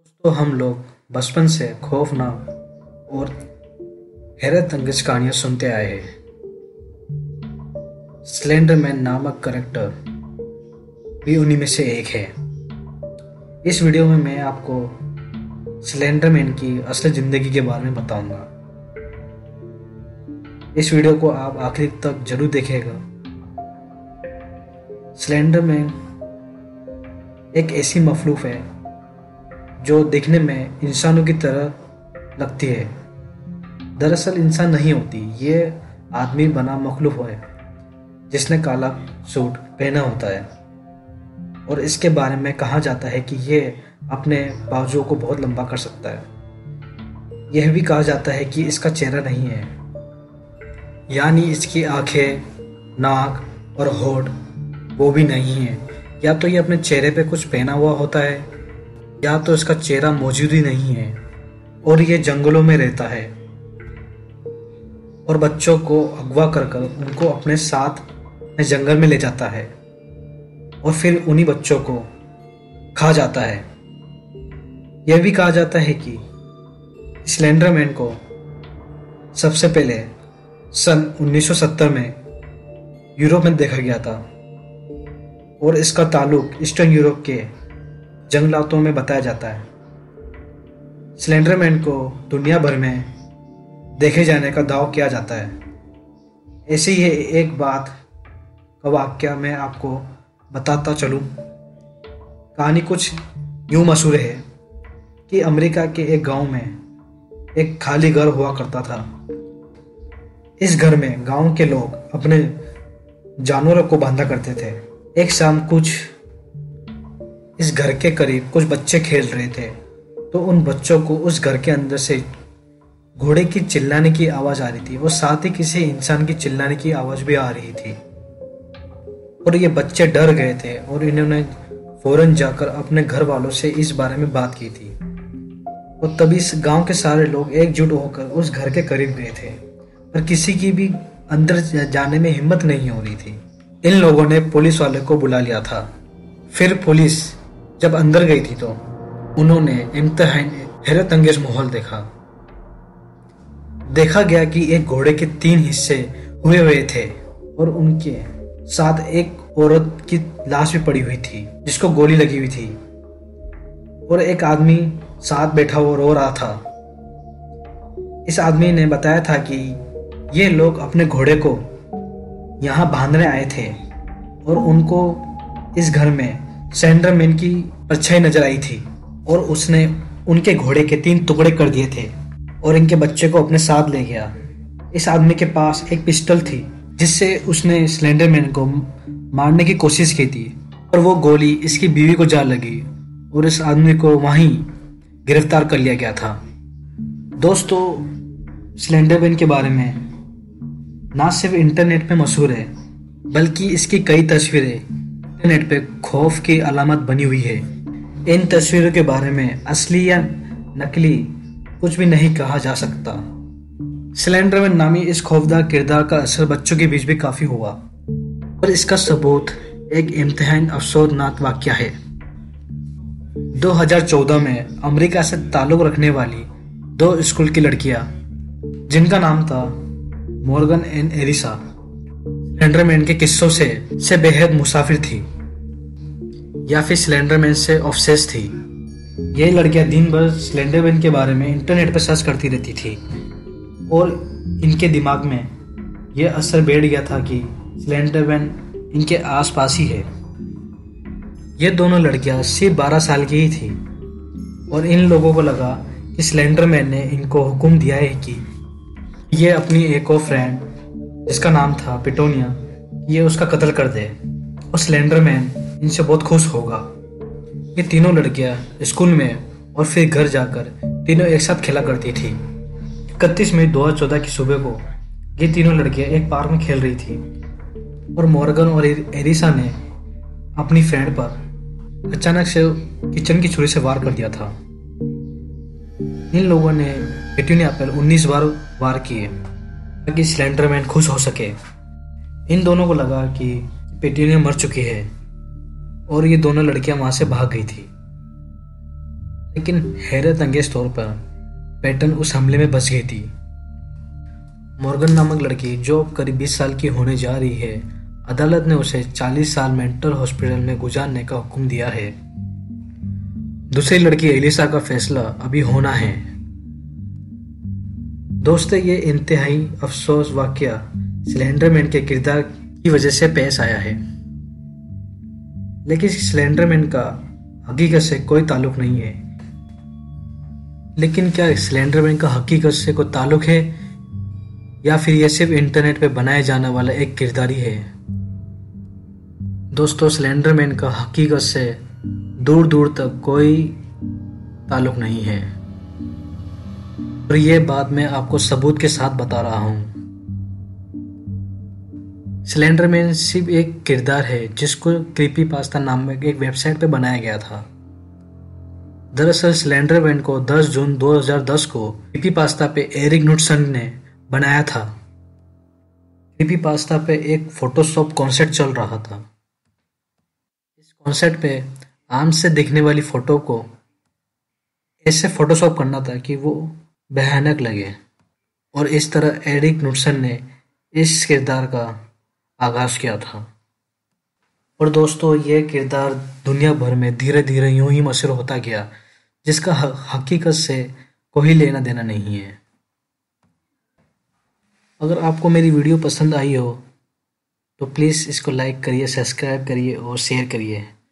तो हम लोग बचपन से खौफनाक और हैरत अंगेज कहानियां सुनते आए हैं। स्लेंडरमैन नामक करैक्टर भी उन्हीं में से एक है। इस वीडियो में मैं आपको स्लेंडरमैन की असली जिंदगी के बारे में बताऊंगा। इस वीडियो को आप आखिर तक जरूर देखिएगा। स्लेंडरमैन एक ऐसी मखलूक है जो दिखने में इंसानों की तरह लगती है। दरअसल इंसान नहीं होती, ये आदमी बना मखलूक है जिसने काला सूट पहना होता है। और इसके बारे में कहा जाता है कि ये अपने बाजुओं को बहुत लंबा कर सकता है। यह भी कहा जाता है कि इसका चेहरा नहीं है, यानी इसकी आंखें, नाक और होठ वो भी नहीं है। या तो ये अपने चेहरे पे कुछ पहना हुआ होता है, या तो इसका चेहरा मौजूद ही नहीं है और ये जंगलों में रहता है और बच्चों को अगवा कर उनको अपने साथ जंगल में ले जाता है और फिर उन्हीं बच्चों को खा जाता है। यह भी कहा जाता है कि स्लेंडरमैन को सबसे पहले सन 1970 में यूरोप में देखा गया था और इसका ताल्लुक ईस्टर्न यूरोप के जंगलातों में बताया जाता है। स्लेंडरमैन को दुनिया भर में देखे जाने का दावा किया जाता है। ऐसे ही एक बात का वाक्य मैं आपको बताता चलूं। कहानी कुछ यूं मशहूर है कि अमेरिका के एक गांव में एक खाली घर हुआ करता था। इस घर में गांव के लोग अपने जानवरों को बांधा करते थे। एक शाम इस घर के करीब कुछ बच्चे खेल रहे थे, तो उन बच्चों को उस घर के अंदर से घोड़े की चिल्लाने की आवाज आ रही थी और साथ ही किसी इंसान की चिल्लाने की आवाज भी आ रही थी। और ये बच्चे डर गए थे और इन्होंने फौरन जाकर अपने घर वालों से इस बारे में बात की थी। और तभी इस गांव के सारे लोग एकजुट होकर उस घर के करीब गए थे, पर किसी की भी अंदर जाने में हिम्मत नहीं हो रही थी। इन लोगों ने पुलिस वाले को बुला लिया था। फिर पुलिस जब अंदर गई थी तो उन्होंने इम्तिहान हैरत अंगेज माहौल देखा गया कि एक घोड़े के 3 हिस्से हुए थे और उनके साथ एक औरत की लाश भी पड़ी हुई थी जिसको गोली लगी हुई थी, और एक आदमी साथ बैठा हुआ रो रहा था। इस आदमी ने बताया था कि ये लोग अपने घोड़े को यहाँ बांधने आए थे और उनको इस घर में स्लेंडरमैन की परछाई नजर आई थी और उसने उनके घोड़े के 3 टुकड़े कर दिए थे और इनके बच्चे को अपने साथ ले गया। इस आदमी के पास एक पिस्टल थी जिससे उसने स्लेंडरमैन को मारने की कोशिश की थी, और वो गोली इसकी बीवी को जा लगी और इस आदमी को वहीं गिरफ्तार कर लिया गया था। दोस्तों, स्लेंडरमैन के बारे में ना सिर्फ इंटरनेट पे मशहूर है, बल्कि इसकी कई तस्वीरें इंटरनेट पे खौफ की अलामत बनी हुई है। इन तस्वीरों के बारे में असली या नकली कुछ भी नहीं कहा जा सकता। स्लेंडरमैन नामी इस खौफनाक किरदार का असर बच्चों के बीच भी काफी हुआ, और इसका सबूत एक इम्तिहान अफसोसनाक वाकया है। 2014 में अमेरिका से ताल्लुक रखने वाली 2 स्कूल की लड़कियां, जिनका नाम था मॉर्गन एंड एरिसा, स्लेंडरमैन के किस्सों से बेहद मुसाफिर थी या फिर स्लेंडरमैन से ऑब्सेस थी। ये लड़कियां दिन भर स्लेंडरमैन के बारे में इंटरनेट पर सर्च करती रहती थी और इनके दिमाग में यह असर बैठ गया था कि स्लेंडरमैन इनके आसपास ही है। ये दोनों लड़कियां सिर्फ 12 साल की ही थी और इन लोगों को लगा कि स्लेंडरमैन ने इनको हुक्म दिया है कि ये अपनी एक और फ्रेंड जिसका नाम था पिटोनिया, ये उसका कत्ल कर दे और स्लेंडरमैन इनसे बहुत खुश होगा। ये तीनों लड़कियां स्कूल में और फिर घर जाकर तीनों एक साथ खेला करती थी। 31 मई 2014 की सुबह को ये तीनों लड़कियां एक पार्क में खेल रही थी और मॉर्गन और एरिसा ने अपनी फ्रेंड पर अचानक से किचन की छुरी से वार कर दिया था। इन लोगों ने पिटोनिया पर 19 बार वार किए ताकि स्लेंडरमैन खुश हो सके। इन दोनों को लगा कि पिटोनिया मर चुकी है और ये दोनों लड़कियां वहां से भाग गई थी। लेकिन हैरत अंगेज तौर पर पैटन उस हमले में बच गई थी। मॉर्गन नामक लड़की जो अब करीब 20 साल की होने जा रही है, अदालत ने उसे 40 साल मेंटल हॉस्पिटल में गुजारने का हुक्म दिया है। दूसरी लड़की एलिसा का फैसला अभी होना है। दोस्तों, ये इंतहाई अफसोस वाकया स्लेंडरमैन के किरदार की वजह से पेश आया है, लेकिन स्लेंडरमैन का हकीकत से कोई ताल्लुक नहीं है। लेकिन क्या स्लेंडरमैन का हकीकत से कोई ताल्लुक है, या फिर यह सिर्फ इंटरनेट पे बनाया जाने वाला एक किरदार ही है? दोस्तों, स्लेंडरमैन का हकीकत से दूर दूर तक कोई ताल्लुक नहीं है, और यह बात मैं आपको सबूत के साथ बता रहा हूं। स्लेंडरमैन सिर्फ एक किरदार है जिसको क्रीपीपास्ता नामक एक वेबसाइट पे बनाया गया था। दरअसल स्लेंडरमैन को 10 जून 2010 को क्रीपीपास्ता पे एरिक नुटसन ने बनाया था। क्रीपीपास्ता पे एक फोटोशॉप कॉन्सेप्ट चल रहा था। इस कॉन्सेप्ट पे आम से दिखने वाली फोटो को ऐसे फोटोशॉप करना था कि वो भयानक लगे, और इस तरह एरिक नुटसन ने इस किरदार का आगाज किया था। और दोस्तों, यह किरदार दुनिया भर में धीरे धीरे यूं ही मशहूर होता गया, जिसका हकीकत से कोई लेना देना नहीं है। अगर आपको मेरी वीडियो पसंद आई हो तो प्लीज़ इसको लाइक करिए, सब्सक्राइब करिए और शेयर करिए।